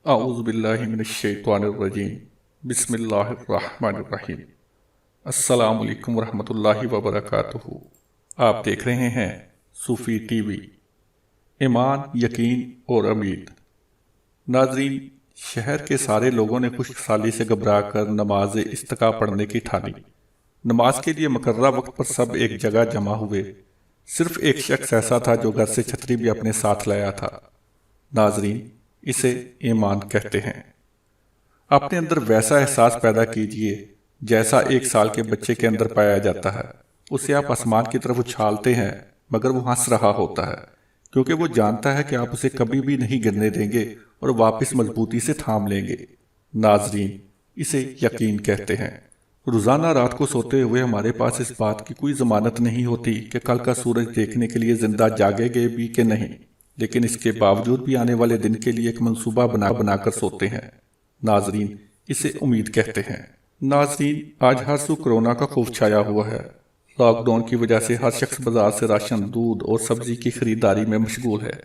अऊज़ु बिल्लाहि मिनश्शैतानिर्रजीम बिस्मिल्लाहिर्रहमानिर्रहीम। अस्सलामु अलैकुम वरहमतुल्लाहि वबरकातुहू। आप देख रहे हैं सूफी टीवी। ईमान, यकीन और उम्मीद। नाजरीन, शहर के सारे लोगों ने खुशहाली से घबरा कर नमाज इस्तिका पढ़ने की ठानी। नमाज के लिए मुकर्रर वक्त पर सब एक जगह जमा हुए। सिर्फ एक शख्स ऐसा था जो घर से छतरी भी अपने साथ लाया था। नाजरीन, इसे ईमान कहते हैं। अपने अंदर वैसा एहसास पैदा कीजिए जैसा एक साल के बच्चे के अंदर पाया जाता है। उसे आप आसमान की तरफ उछालते हैं मगर वो हंस रहा होता है, क्योंकि वो जानता है कि आप उसे कभी भी नहीं गिरने देंगे और वापस मजबूती से थाम लेंगे। नाजरीन, इसे यकीन कहते हैं। रोजाना रात को सोते हुए हमारे पास इस बात की कोई जमानत नहीं होती कि कल का सूरज देखने के लिए जिंदा जागेंगे भी कि नहीं, लेकिन इसके बावजूद भी आने वाले दिन के लिए एक मंसूबा बनाकर सोते हैं। नाजरीन, इसे उम्मीद कहते हैं। नाजरीन, आज हर सू कोरोना का खौफ छाया हुआ है। लॉकडाउन की वजह से हर शख्स बाजार से राशन, दूध और सब्जी की खरीदारी में मशगूल है।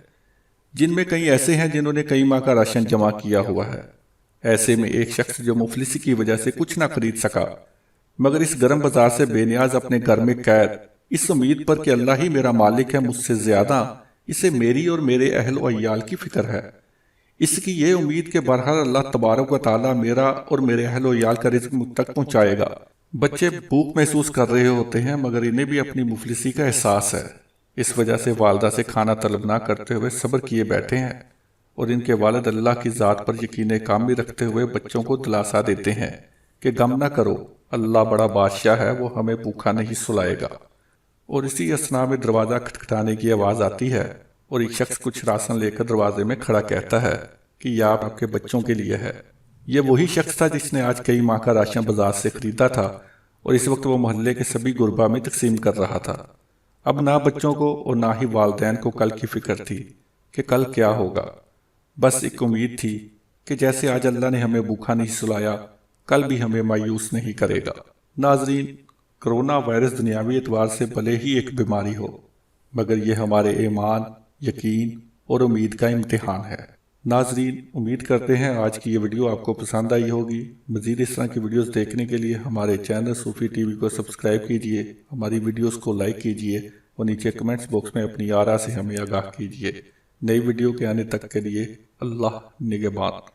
जिनमें कई ऐसे हैं जिन्होंने कई माह का राशन जमा किया हुआ है। ऐसे में एक शख्स जो मुफलिसी की वजह से कुछ ना खरीद सका, मगर इस गर्म बाजार से बेनियाज अपने घर में कैद, इस उम्मीद पर कि अल्लाह ही मेरा मालिक है, मुझसे ज्यादा इसे मेरी और मेरे अहल व अयाल की फिक्र है। इसकी ये उम्मीद के बहरहाल अल्लाह तबारक व तआला मेरा और मेरे अहल व अयाल का रिज़्क मुझ तक पहुंचाएगा। बच्चे भूख महसूस कर रहे होते हैं मगर इन्हें भी अपनी मुफलिसी का एहसास है। इस वजह से वालदा से खाना तलब ना करते हुए सब्र किए बैठे हैं और इनके वालिद अल्लाह की ज़ात पर यकीन कामिल रखते हुए बच्चों को दिलासा देते हैं कि गम ना करो, अल्लाह बड़ा बादशाह है, वो हमें भूखा नहीं सुलाएगा। और इसी असना में दरवाज़ा खटखटाने की आवाज़ आती है और एक शख्स कुछ राशन लेकर दरवाजे में खड़ा कहता है कि यह आपके बच्चों के लिए है। ये वही शख्स था जिसने आज कई माह का राशन बाजार से खरीदा था और इस वक्त वो मोहल्ले के सभी गुरबा में तकसीम कर रहा था। अब ना बच्चों को और ना ही वालदैन को कल की फिक्र थी कि कल क्या होगा। बस एक उम्मीद थी कि जैसे आज अल्लाह ने हमें भूखा नहीं सुलाया, कल भी हमें मायूस नहीं करेगा। नाजरीन, कोरोना वायरस दुनियावी एतबार से भले ही एक बीमारी हो, मगर यह हमारे ईमान, यकीन और उम्मीद का इम्तिहान है। नाजरीन, उम्मीद करते हैं आज की ये वीडियो आपको पसंद आई होगी। मज़ीद इस तरह की वीडियोस देखने के लिए हमारे चैनल सूफी टीवी को सब्सक्राइब कीजिए, हमारी वीडियोस को लाइक कीजिए और नीचे कमेंट्स बॉक्स में अपनी आरा से हमें आगाह कीजिए। नई वीडियो के आने तक के लिए अल्लाह निगहबान।